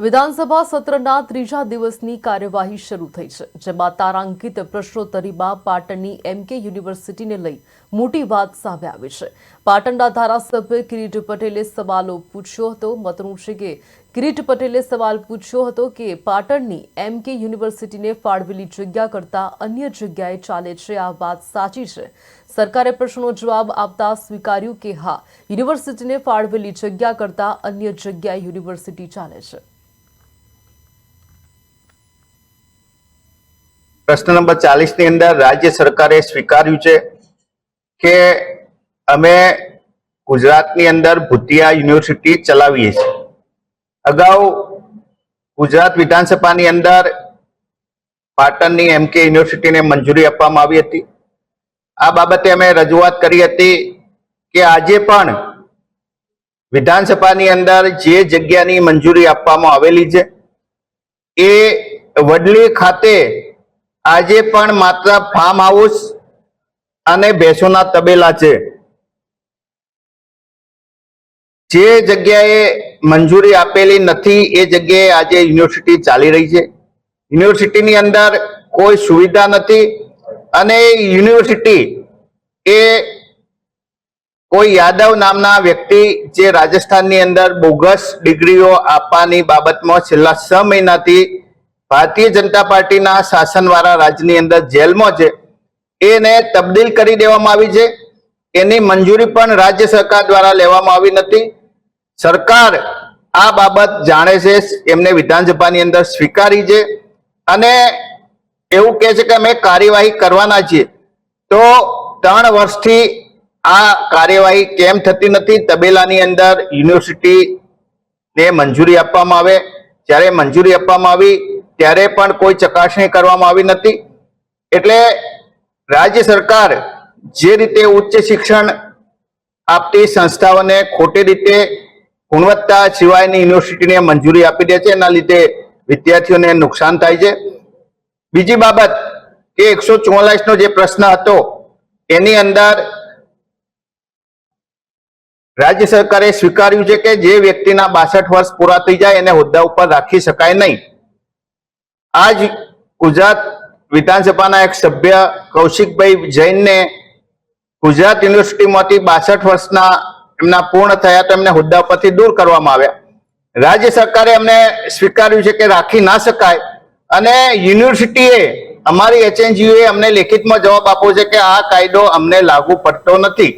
વિધાનસભા સત્રના ત્રીજા દિવસની કાર્યવાહી શરૂ થઈ છે, જેમાં તારાંકિત પ્રશ્નોત્તરીમાં પાટણની એમકે યુનિવર્સિટીને લઈ મોટી વાત સામે આવી છે। પાટણના ધારાસભ્ય કિરીટ પટેલે સવાલો પૂછ્યો હતો। મતનું છે કે કિરીટ પટેલે સવાલ પૂછ્યો હતો કે પાટણની એમકે યુનિવર્સિટીને ફાળવેલી જગ્યા કરતાં અન્ય જગ્યાએ ચાલે છે, આ વાત સાચી છે? સરકારે પ્રશ્નનો જવાબ આપતા સ્વીકાર્યું કે હા, યુનિવર્સિટીને ફાળવેલી જગ્યા કરતાં અન્ય જગ્યાએ યુનિવર્સિટી ચાલે છે। प्रश्न नंबर 40 ની અંદર રાજ્ય સરકારે સ્વીકાર્યું છે કે અમે ગુજરાતની અંદર ભૂતિયા યુનિવર્સિટી ચલાવીએ છીએ। અગાઉ ગુજરાત વિધાનસભાની અંદર પાટણની એમકે યુનિવર્સિટીને મંજૂરી આપવામાં આવી હતી। આ બાબતે અમે રજૂઆત કરી હતી કે આજે પણ વિધાનસભાની અંદર જે જગ્યાની મંજૂરી આપવામાં આવેલી છે એ વડલી ખાતે આજે પણ માત્ર ફાર્મ હાઉસ અને ભેંસોના તબેલા છે। જે જગ્યાએ મંજૂરી આપેલી નથી એ જગ્યાએ આજે યુનિવર્સિટી ચાલી રહી છે। યુનિવર્સિટીની અંદર કોઈ સુવિધા નથી અને યુનિવર્સિટી એ કોઈ યાદવ નામના વ્યક્તિ જે રાજસ્થાનની અંદર બોગસ ડિગ્રીઓ આપવાની બાબતમાં છેલ્લા 6 મહિનાથી ભારતીય જનતા પાર્ટીના શાસનવાળા રાજ્યની અંદર જેલમાં છે, એને તબદીલ કરી દેવામાં આવી છે। એની મંજૂરી પણ રાજ્ય સરકાર દ્વારા લેવામાં આવી નથી। સરકાર આ બાબત જાણે છે, એમને વિધાનસભાની અંદર સ્વીકારી છે અને એવું કહે છે કે અમે કાર્યવાહી કરવાના છીએ। તો 3 વર્ષથી આ કાર્યવાહી કેમ થતી નથી? તબેલાની અંદર યુનિવર્સિટીને મંજૂરી આપવામાં આવે, જ્યારે મંજૂરી આપવામાં આવી ત્યારે પણ કોઈ ચકાસણી કરવામાં આવી નથી। એટલે રાજ્ય સરકાર જે રીતે ઉચ્ચ શિક્ષણ આપતી સંસ્થાઓને ખોટી રીતે ગુણવત્તા સિવાયની યુનિવર્સિટીને મંજૂરી આપી દે છે, એના લીધે વિદ્યાર્થીઓને નુકસાન થાય છે। બીજી બાબત કે 144નો જે પ્રશ્ન હતો એની અંદર રાજ્ય સરકારે સ્વીકાર્યું છે કે જે વ્યક્તિના 62 વર્ષ પૂરા થઈ જાય એને હોદ્દા ઉપર રાખી શકાય નહીં। આજ ગુજરાત વિધાનસભાના એક સભ્ય કૌશિકભાઈ જૈનને ગુજરાત યુનિવર્સિટીમાંથી 62 વર્ષના એમના પૂર્ણ થયા તો એમને હોદ્દા પરથી દૂર કરવામાં આવ્યા। રાજ્ય સરકારે અમને સ્વીકાર્યું છે કે રાખી ના શકાય અને યુનિવર્સિટીએ અમારી HNGUએ અમને લેખિતમાં જવાબ આપ્યો છે કે આ કાયદો અમને લાગુ પડતો નથી।